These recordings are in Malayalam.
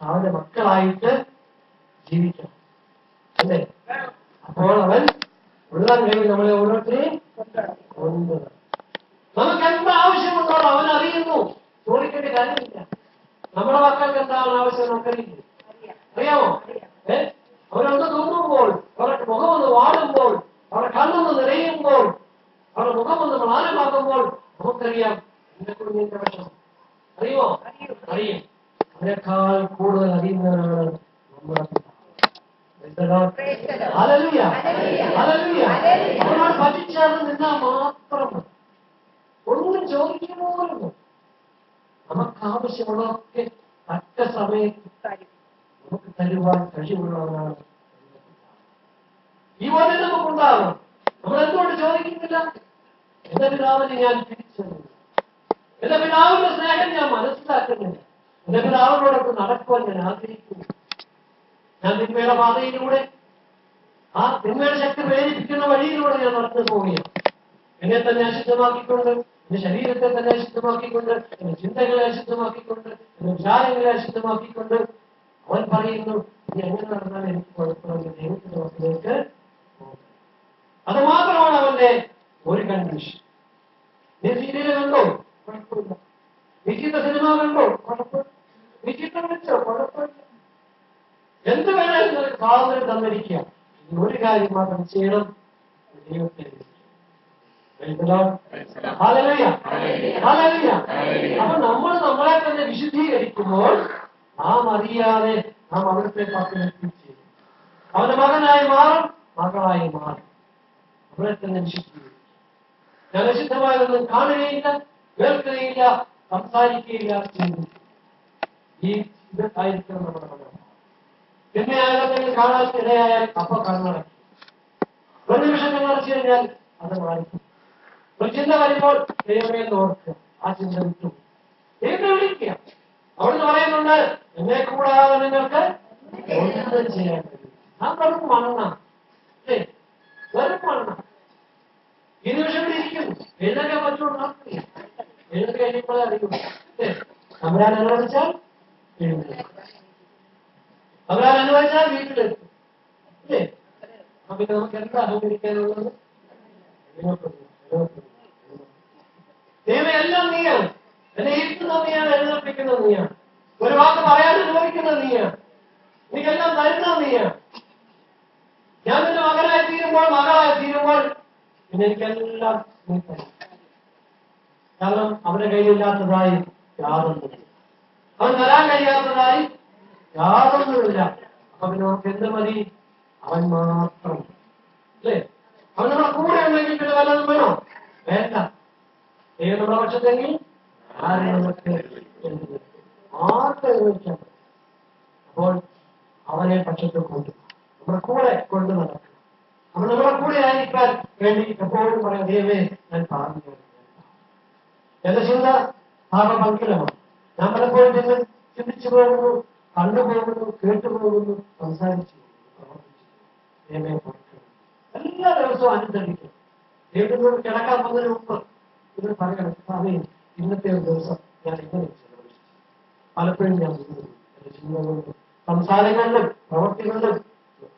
അവന്റെ മക്കളായിട്ട് ജീവിക്കണം അല്ലേ? അപ്പോൾ അവൻ ഉള്ള കഴിവ് നമ്മളെ ഓരോരുത്തരെയും കൊണ്ട് നമുക്ക് എന്ത് ആവശ്യമുണ്ടോ അവൻ അറിയുന്നു. ചോദിക്കേണ്ട കാര്യമില്ല. നമ്മുടെ മക്കൾക്ക് എന്താണ് ആവശ്യം നമുക്കറിയില്ല. അറിയാമോ? അവരൊന്ന് തൂങ്ങുമ്പോൾ, അവരുടെ മുഖമൊന്ന് വാടുമ്പോൾ, അവരുടെ കണ്ണൊന്ന് നിറയുമ്പോൾ, അവരുടെ മുഖമൊന്ന് മ്ലാനമാകുമ്പോൾ നമുക്കറിയാം എന്റെ കുഞ്ഞിന്റെ വിഷമം. അറിയുമോ? അറിയും. അതിനേക്കാൾ കൂടുതൽ അറിയുന്നവരാണ് നമ്മുടെ അവരോട് പറ്റിച്ചേർന്ന് നിന്നാൽ മാത്രം ഒന്നും ചോദിക്കുമോരുന്നു. നമുക്ക് ആവശ്യമുള്ളതൊക്കെ തക്ക സമയത്ത് നമുക്ക് തരുവാൻ കഴിവുള്ളവരാണ്. ഈ പോലെ നമുക്കുണ്ടാകും. നമ്മൾ എന്തുകൊണ്ട് ചോദിക്കുന്നില്ല? എന്റെ പിതാവിനെ ഞാൻ തിരിച്ചറിയുന്നു. എന്റെ പിതാവിന്റെ സ്നേഹം ഞാൻ മനസ്സിലാക്കുന്നില്ല. എന്റെ പിതാവിനോടൊക്കെ നടക്കുവാൻ ഞാൻ ആഗ്രഹിക്കുന്നു. ഞാൻ തിന്മയുടെ പാതയിലൂടെ, ആ തിന്മയുടെ ശക്തി പ്രേരിപ്പിക്കുന്ന വഴിയിലൂടെ ഞാൻ നടന്നു പോവുകയാണ്. എന്നെ തന്നെ അശുദ്ധമാക്കിക്കൊണ്ട്, എന്റെ ശരീരത്തെ തന്നെ അശുദ്ധമാക്കിക്കൊണ്ട്, എന്റെ ചിന്തകളെ അശുദ്ധമാക്കിക്കൊണ്ട്, എന്റെ വിചാരങ്ങളെ അശുദ്ധമാക്കിക്കൊണ്ട് അവൻ പറയുന്നു, ഇനി എങ്ങനെ നടന്നാൽ എനിക്ക് കുഴപ്പമില്ല, ദൈവത്തിന്റെ വസതിയിലേക്ക് പോകണം. അത് മാത്രമാണ് അവന്റെ ഒരു കണ്ടീഷൻ. നീ സീരിയൽ കണ്ടോ? കുഴപ്പമില്ല. നീ ചെയ്ത സിനിമ കണ്ടോ? കുഴപ്പമില്ല. നീ ചിത്രം വെച്ചോ? കുഴപ്പമില്ല. എന്ത് വേണേലും നിനക്ക് സ്വാതന്ത്ര്യം തന്നിരിക്കുക. ഒരു കാര്യം മാത്രം ചെയ്യണം, ദൈവത്തെ. അപ്പൊ നമ്മൾ നമ്മളെ തന്നെ വിശുദ്ധീകരിക്കുമ്പോൾ നാം അറിയാതെ നാം അവിടുത്തെ പത്തിനെത്തിച്ച് അവന്റെ മകനായി മാറും, മകളായി മാറും. നമ്മളെ തന്നെ വിശുദ്ധീകരിക്കും. ഞാൻ അശുദ്ധമായതൊന്നും കാണുകയില്ല, കേൾക്കുകയില്ല, സംസാരിക്കുകയില്ല, ചിന്തിക്കും. ഈ ഇതായിരിക്കണം നമ്മുടെ മകൾ. പിന്നെ ആരെങ്കിലും കാണാൻ ഇടയായാൽ അപ്പൊ കണ്ണടക്കും. ഒരു നിമിഷം കണ്ണടച്ചു കഴിഞ്ഞാൽ അത് മാറിക്കും. ഒരു ചിന്ത വരുമ്പോൾ ദൈവമേ ഓർക്കുക, ആ ചിന്ത വിട്ടു ദൈവത്തെ വിളിക്കുക. അവിടുന്ന് പറയുന്നുണ്ട്, എന്നെ കൂടാതെ നിങ്ങൾക്ക് ഒന്നും ചെയ്യാൻ കഴിയും. ഞാൻ വെറും മണ്ണ, വെറും മണ്ണ. ഈ നിമിഷം ഇവിടെ ഇരിക്കുന്നു, എഴുന്നേക്കാൻ പറ്റുള്ളൂ. എഴുന്നേറ്റ് കഴിയുമ്പോഴേ അറിയൂ. തമ്പുരാൻ അനുവദിച്ചാൽ എഴുന്നേൽക്കും, തമ്പുരാൻ അനുവദിച്ചാൽ വീട്ടിലെത്തും. അല്ലേ? അപ്പൊ പിന്നെ നമുക്ക് എന്താ അഹങ്കരിക്കാനുള്ളത്? ദൈവം എല്ലാം നീയാണ്. എന്നെ ഇരുത്തുന്ന നീയാണ്, എഴുന്നേൽപ്പിക്കുന്നത് നീയാണ്, ഒരു വാക്ക് പറയാൻ അനുഭവിക്കുന്നത് നീയാണ്, എനിക്കെല്ലാം തരുന്ന നീയാണ്. ഞാൻ നിന്റെ മകനായി തീരുമ്പോൾ, മകളായി തീരുമ്പോൾ പിന്നെ എനിക്കെല്ലാം നീ തരും. കാരണം അവന്റെ കയ്യിലില്ലാത്തതായി യാതൊന്നുമില്ല, അവൻ തരാൻ കഴിയാത്തതായി യാതൊന്നുമില്ല. അപ്പൊ പിന്നെ നമുക്ക് എന്ത് മതി? അവൻ മാത്രം. അല്ലേ? അവൻ നമ്മുടെ കൂടെ ഉണ്ടെങ്കിൽ പിന്നെ വല്ലതും വേണോ? വേണ്ട. ദൈവം നമ്മുടെ പക്ഷത്തെങ്കിൽ ആരെ നമുക്ക് ആർക്ക് അനുഭവിക്കാൻ പറ്റും? അപ്പോൾ അവനെ പക്ഷത്ത് കൊണ്ടു നമ്മുടെ കൂടെ കൊണ്ട് നടക്കണം. അവൻ നമ്മുടെ കൂടെ ആയിരിക്കാൻ വേണ്ടി എപ്പോഴും പറയാം, ദൈവമേ ഞാൻ പറഞ്ഞു. എന്റെ ചിന്ത പാപപങ്കിലമാണ്. ഞാൻ പലപ്പോഴും ചെന്ന് ചിന്തിച്ചു പോകുന്നു, കണ്ടുപോകുന്നു, കേട്ടുപോകുന്നു, സംസാരിച്ചു ദൈവമേ പുറത്തു. എല്ലാ ദിവസവും അനുസരിക്കും. ദൈവത്തിനോട് കിടക്കാൻ പോകുന്നതിന് മുമ്പ് ഇത് പറയണം, സ്വാമി ഇന്നത്തെ ഒരു ദിവസം ഞാൻ ഇങ്ങനെ ചെലവഴിച്ചു. പലപ്പോഴും ഞാൻ എന്റെ ചിന്ത കൊണ്ടും സംസാരങ്ങളിലും പ്രവർത്തികളിലും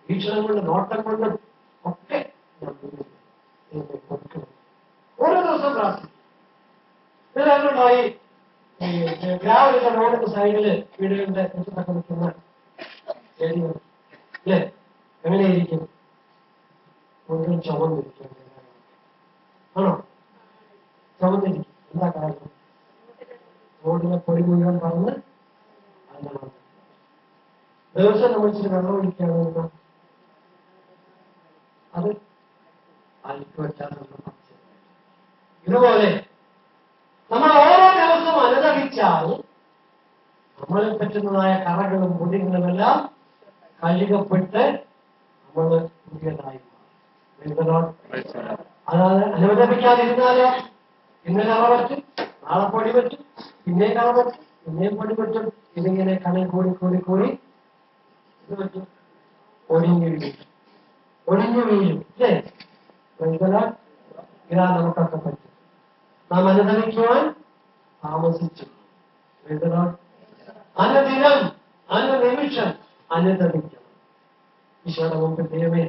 വീക്ഷണം കൊണ്ടും നോട്ടം കൊണ്ടും ഒക്കെ ഞാൻ കൊടുക്കണം. ഓരോ ദിവസം പ്രാർത്ഥിക്കും. ഇതുകൊണ്ടായി ഗ്രാമത്തിന്റെ റോഡിന്റെ സൈഡില് വീടുകളുടെ ചുറ്റൊക്കെ നിൽക്കുന്ന ചെടികൾ അല്ലേ? എങ്ങനെയിരിക്കും? മുഴുവൻ ചുവന്നിരിക്കും. ആണോ? ചുവന്നിരിക്കും. എന്താ കാരണം? റോഡിലെ പൊടി മുഴുവൻ പറന്ന് അതിനാണ്. ദിവസം നമ്മൾ ഇച്ചിരി വെള്ളം ഒഴിക്കുകയാണെന്ന് അത് അലിക്ക് വെച്ചാൽ ഇതുപോലെ നമ്മൾ ഓരോ ദിവസവും അനുദപിച്ചാൽ നമ്മളിൽ പറ്റുന്നതായ കറകളും പൊടികളും എല്ലാം കഴുകപ്പെട്ട് നമ്മൾ പുതിയതായി മാറും. അതായത് അനുദപിക്കാതിരുന്നാലോ ഇന്ന് കള പറ്റും, നാളെ പൊടി പറ്റും, പിന്നെയും കള പറ്റും, പിന്നെയും പൊടി പറ്റും. ഇതിങ്ങനെ കണി കൂടി കൂടി കൂടി ഇത് പറ്റും, ഒടിഞ്ഞു വീഴും, ഒടിഞ്ഞു വീഴും. അല്ലേ? ഇതാ നമുക്കൊക്കെ പറ്റും. നാം അനുദപിക്കുവാൻ താമസിച്ചു. അനുദിനം അനുനിമിഷം അനുദപിക്കണം. ഈശോയുടെ മുമ്പ് ദൈവമേ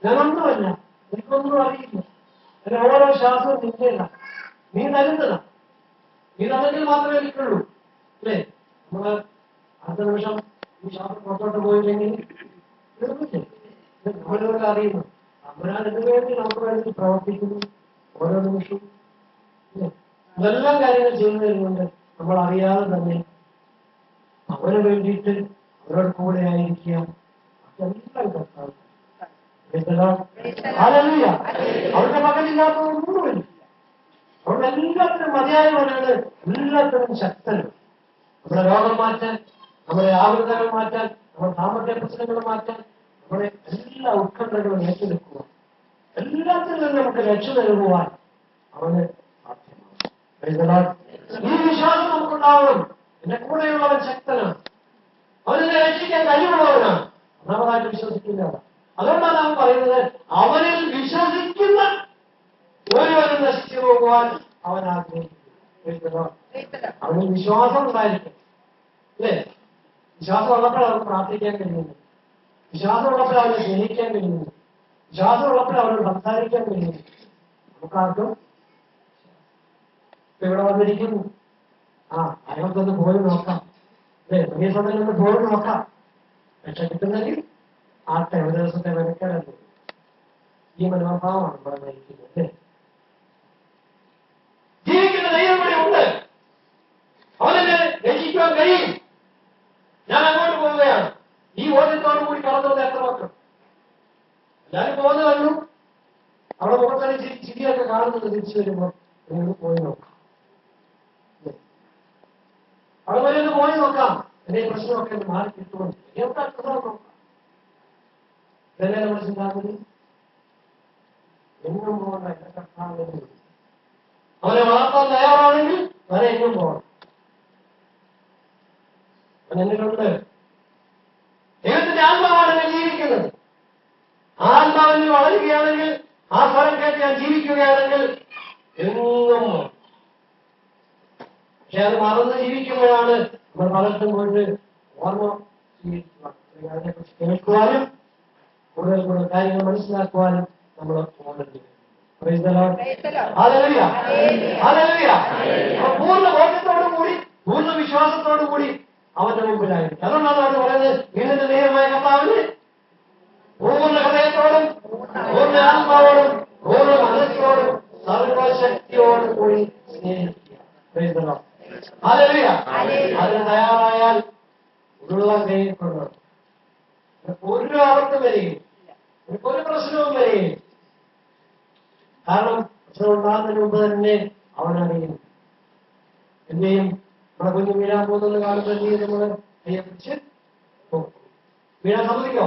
ഞാനൊന്നുമല്ല, എനിക്കൊന്നും അറിയില്ല, എന്റെ ഓരോ ശ്വാസവും നിന്റെയല്ല, നീ തരുന്നതാ, നീ തന്നെങ്കിൽ മാത്രമേ എനിക്കുള്ളൂ. അല്ലേ? നമ്മള് അടുത്ത നിമിഷം ഈ ശ്വാസം പുറത്തോട്ട് പോയില്ലെങ്കിൽ നമ്മളിവിടെ അറിയുന്നു അവരാ എന്ത് വേണ്ടി നമുക്ക് വേണ്ടി പ്രവർത്തിക്കുന്നു ഓരോ നിമിഷവും. ഇതെല്ലാം കാര്യങ്ങൾ ചെയ്യുന്നതിനുണ്ട് നമ്മൾ അറിയാതെ തന്നെ അവന് വേണ്ടിയിട്ട് അവരോട് കൂടെ ആയിരിക്കുക. അതെല്ലാം കർത്താവ്. അവരുടെ മകനില്ലാത്തതൊന്നുമില്ല. അവരുടെ എല്ലാത്തിനും മതിയായവനാണ്, എല്ലാത്തിനും ശക്തനും. നമ്മുടെ രോഗം മാറ്റാൻ, നമ്മുടെ ആവൃതകൾ മാറ്റാൻ, നമ്മുടെ സാമ്പത്തിക പ്രശ്നങ്ങൾ മാറ്റാൻ, നമ്മുടെ എല്ലാ ഉത്കണ്ഠകളും ഏറ്റെടുക്കുക, എല്ലാത്തിൽ നിന്നും നമുക്ക് രക്ഷ നൽകുവാൻ അവന് സാധ്യമാണ്. ഈ വിശ്വാസം നമുക്കുണ്ടാവണം. എന്റെ കൂടെയുള്ളവൻ ശക്തനാണ്, അവനെ രക്ഷിക്കാൻ കഴിവുള്ളവനാണ്. ഒന്നാമതായിട്ട് വിശ്വസിക്കില്ല. അതുകൊണ്ടാണ് നാം പറയുന്നത്, അവനിൽ വിശ്വസിക്കുന്ന ഒരുവനും നശിച്ചു പോകുവാൻ അവൻ ആഗ്രഹിക്കുന്നു. അവനിൽ വിശ്വാസം ഉണ്ടായിരിക്കും. അല്ലേ? വിശ്വാസമുള്ളപ്പോൾ അവർക്ക് പ്രാർത്ഥിക്കാൻ കഴിയുന്നു, വിശ്വാസമുള്ളപ്പോൾ അവരെ സ്നേഹിക്കാൻ കഴിയുന്നു, വിശ്വാസമുള്ളപ്പോൾ അവരോട് സംസാരിക്കാൻ കഴിയുന്നു. നമുക്കാർക്കും ഇപ്പൊ ഇവിടെ വന്നിരിക്കുന്നു, അയാൾക്കൊന്ന് പോയി നോക്കാം, അല്ലെ വലിയ സമയം പോയി നോക്കാം. പക്ഷെ കിട്ടുന്നെങ്കിൽ ആട്ടെ, ഒരു ദിവസത്തെ മെനക്കേടല്ലേ. ഈ മനോഭാവമാണ് ഇവിടെ നയിക്കുന്നത്, അല്ലേ? ജീവിക്കുന്ന ദൈവം ഇവിടെ ഉണ്ട്, അവനെന്നെ രക്ഷിക്കാൻ കഴിയും. ഞാൻ അങ്ങോട്ട് പോവുകയാണ്. ഈ ബോധ്യത്തോടു കൂടി കടന്നത് എത്ര മക്കൾ എല്ലാവരും പോകുന്നത് കണ്ടു. അവിടെ മുഖത്തന്നെ ചിരിയൊക്കെ കാണുന്നത് തിരിച്ചു വരുമ്പോൾ നിങ്ങൾ പോയി നോക്കാം, അവിടെ വരെ ഒന്ന് പോയി നോക്കാം. എന്റെ പ്രശ്നമൊക്കെ ഒന്ന് മാറി കിട്ടുമെന്ന് നോക്കാം. ഇതല്ലേ നമ്മുടെ ചിന്താഗതി. എങ്ങും പോകണ്ട, എന്റെ കർത്താവിനെ അവനെ വളർത്താൻ തയ്യാറാണെങ്കിൽ വരെ എങ്ങും പോകണം. എന്നിട്ടുണ്ട് ദൈവത്തിന്റെ ആത്മാവാണ് ഞാൻ ജീവിക്കുന്നത്. ആത്മാവിൽ വളരുകയാണെങ്കിൽ, ആ സ്വരം കേട്ട് ഞാൻ ജീവിക്കുകയാണെങ്കിൽ എങ്ങും. പക്ഷെ അത് മറന്ന് ജീവിക്കുമ്പോഴാണ് നമ്മൾ പലർക്കും പോയിട്ട് ഓർമ്മ അതിനെക്കുറിച്ച് കേൾക്കുവാനും കൂടുതൽ കൂടുതൽ കാര്യങ്ങൾ മനസ്സിലാക്കുവാനും നമ്മൾ പോകേണ്ടത്. പൂർണ്ണ ബോധ്യത്തോടു കൂടി, പൂർണ്ണ വിശ്വാസത്തോടു കൂടി അവന്റെ മുമ്പിലായിരിക്കും. അതുകൊണ്ടാണ് അവർ പറയുന്നത്, വീടിന്റെ ദൈവമായ കർത്താവിന് പൂർണ്ണ ഹൃദയത്തോടും പൂർണ്ണ ആത്മാവോടും പൂർണ്ണ മനസ്സോടും സർവശക്തിയോടും കൂടി സ്നേഹിക്കുക. അതിന് തയ്യാറായാൽ ഉള്ള കൈക്കൊള്ളണം. ഒരു ആവർത്തം വരികയും ഒരു പ്രശ്നവും വരികയും. കാരണം പ്രശ്നം ഉണ്ടാകുന്നതിന് മുമ്പ് തന്നെ അവനറിയും. എന്തെയും നമ്മുടെ കുഞ്ഞ് വീഴാൻ പോകുന്നത് കാണുമ്പോൾ എന്ത് ചെയ്യും? നമ്മള് കയ്യെ പിടിച്ച് വീഴാൻ സമ്മതിക്കോ?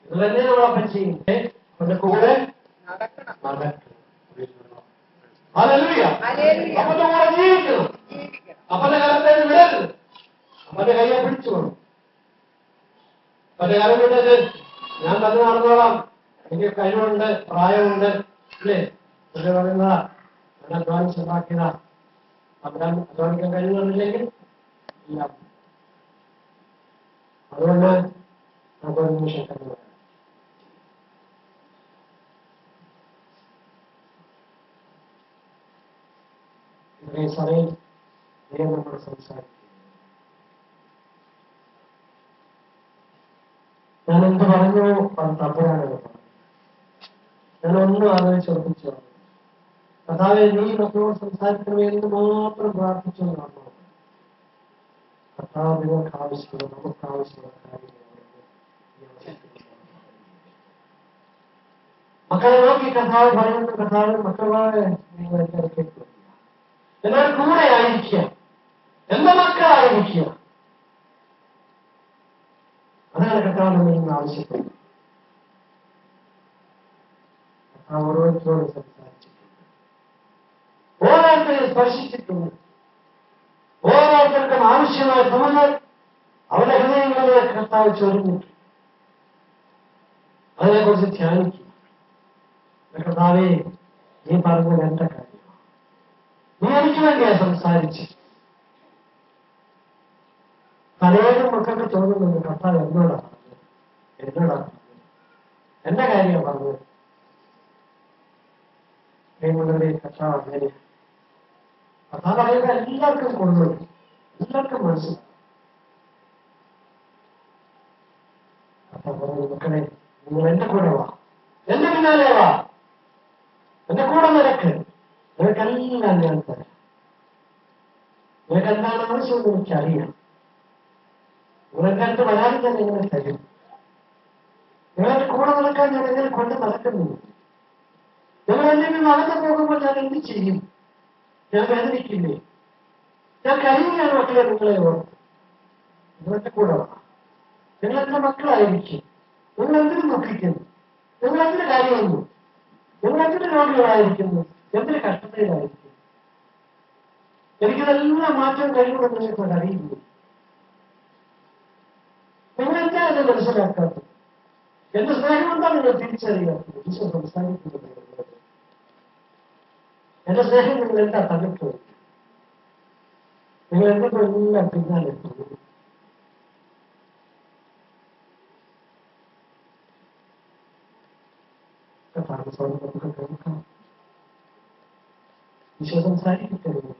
ഇത് തന്നെ നമ്മളപ്പം ചെയ്യും. അവന്റെ കൂടെ നടക്കണം, അപ്പന്റെ കൂടെ ജീവിക്കണം, അപ്പന്റെ കാലത്തേക്ക് വിടരുത്, അപ്പന്റെ കയ്യെ പിടിച്ചോളും. അപ്പന്റെ കാലം വിട്ടത് ഞാൻ തന്നെ നടന്നോളാം, എനിക്ക് കഴിവുണ്ട്, പ്രായമുണ്ട്, അല്ലേ? എന്ന് പറയുന്നതാ ഞാൻ അധ്വാനിച്ചുണ്ടാക്കിയതാ. അധ്വാനിക്കാൻ കഴിയുന്നില്ലെങ്കിൽ ഇല്ല. അതുകൊണ്ട് നമുക്കൊരു നിമിഷം കഴിവ് ഇത്രയും സമയം ദൈവം നമ്മൾ സംസാരിക്കും. ഞാൻ എന്ത് പറഞ്ഞു തപ്പുരാണ് പറഞ്ഞു. ഞാൻ ഒന്നും ആലോചിച്ചുറപ്പിച്ചു. കർത്താവേ, നീ മക്കളോട് സംസാരിക്കണമേ എന്ന് മാത്രം പ്രാർത്ഥിച്ചു കാണണം. കർത്താവ് നിങ്ങൾക്ക് ആവശ്യമുള്ള, നമുക്ക് ആവശ്യമുള്ള കാര്യങ്ങൾ മക്കളെ നോക്കി കർത്താവ് പറയുന്ന, കർത്താവ് മക്കളെ നിങ്ങൾ എന്നെ കേൾക്കുക, എന്നാൽ കൂടെ ആയിരിക്കുക, എന്റെ മക്കളായിരിക്കുക. അതാണ് കർത്താവ് നമ്മിൽ നിന്ന് ആവശ്യപ്പെടുന്നത്. കർത്താവ് ഓരോരുത്തരോട് സംസാരിച്ചിട്ടുണ്ട്, ഓരോരുത്തരെ സ്പർശിച്ചിട്ടുണ്ട്. ഓരോരുത്തർക്കും ആവശ്യമായ തുണകൾ അവരുടെ ഹൃദയങ്ങളിലെ കർത്താവ് ചൊരിഞ്ഞിട്ടുണ്ട്. അതിനെക്കുറിച്ച് ധ്യാനിക്കുക. കർത്താവേ, നീ പറഞ്ഞത് എന്റെ കാര്യമാണ്, നീ എനിക്ക് വേണ്ടിയാ സംസാരിച്ച്. പലരും മക്കൾക്ക് തോന്നുന്നുണ്ട്, കർത്താവ് എന്നോടാ പറഞ്ഞത്, എന്റെ കാര്യമാണ് പറഞ്ഞത്. നിങ്ങളുടെ കർത്താവ് അങ്ങനെ കർത്താവ് പറയുന്നത് എല്ലാവർക്കും കൊണ്ടുപോയി, എല്ലാവർക്കും മനസ്സിലാവും. കർത്താവ് പറഞ്ഞു, മക്കളെ നിങ്ങൾ എന്റെ കൂടെ വാ, എന്റെ പിന്നാലെ വാ, എന്റെ കൂടെ നിരക്ക്, നിനക്കെല്ലാം ഞാൻ തരാം. നിനക്ക് എന്താണ് ആവശ്യമെന്ന് എനിക്കറിയാം. നിങ്ങളുടെ അടുത്ത് വരാൻ ഞാൻ എങ്ങനെ തരും. നിങ്ങളുടെ കൂടെ നടക്കാൻ ഞാൻ എങ്ങനെ കൊണ്ട് നടക്കുന്നു. നിങ്ങൾ എന്തെങ്കിലും നടന്നു പോകുമ്പോൾ ഞാൻ എന്ത് ചെയ്യും? ഞാൻ വേദനിക്കില്ലേ? ഞാൻ കരയുകയാണ് മക്കളെ നിങ്ങളെ ഓർത്ത്. നിങ്ങളുടെ കൂടെ വാ, നിങ്ങൾ എന്റെ മക്കളായിരിക്കും. നിങ്ങൾ എന്തിനു ദുഃഖിക്കുന്നു? നിങ്ങൾ എന്തിനു കാര്യമുന്നു? നിങ്ങൾ എന്തിനു രോഗികളായിരിക്കുന്നു? എന്തിനു കഷ്ടതയിലായിരിക്കും? എനിക്കിതെല്ലാം മാറ്റം കഴിയുമെന്ന് നിങ്ങൾക്ക് അറിയില്ല. നിങ്ങളെന്താ അത് മനസ്സിലാക്കാത്തത്? എന്റെ സ്നേഹം എന്താണ് നിങ്ങൾ തിരിച്ചറിയാത്തത്? ഈശോ സംസാരിക്കുന്നത് എന്റെ സ്നേഹം നിങ്ങൾ എന്താ തകർക്കുന്നത്? നിങ്ങൾ എന്നിട്ട് എല്ലാം പിന്നാലെ പോകും. നമുക്ക് കേൾക്കാം. ഈശോ സംസാരിക്കരുത്.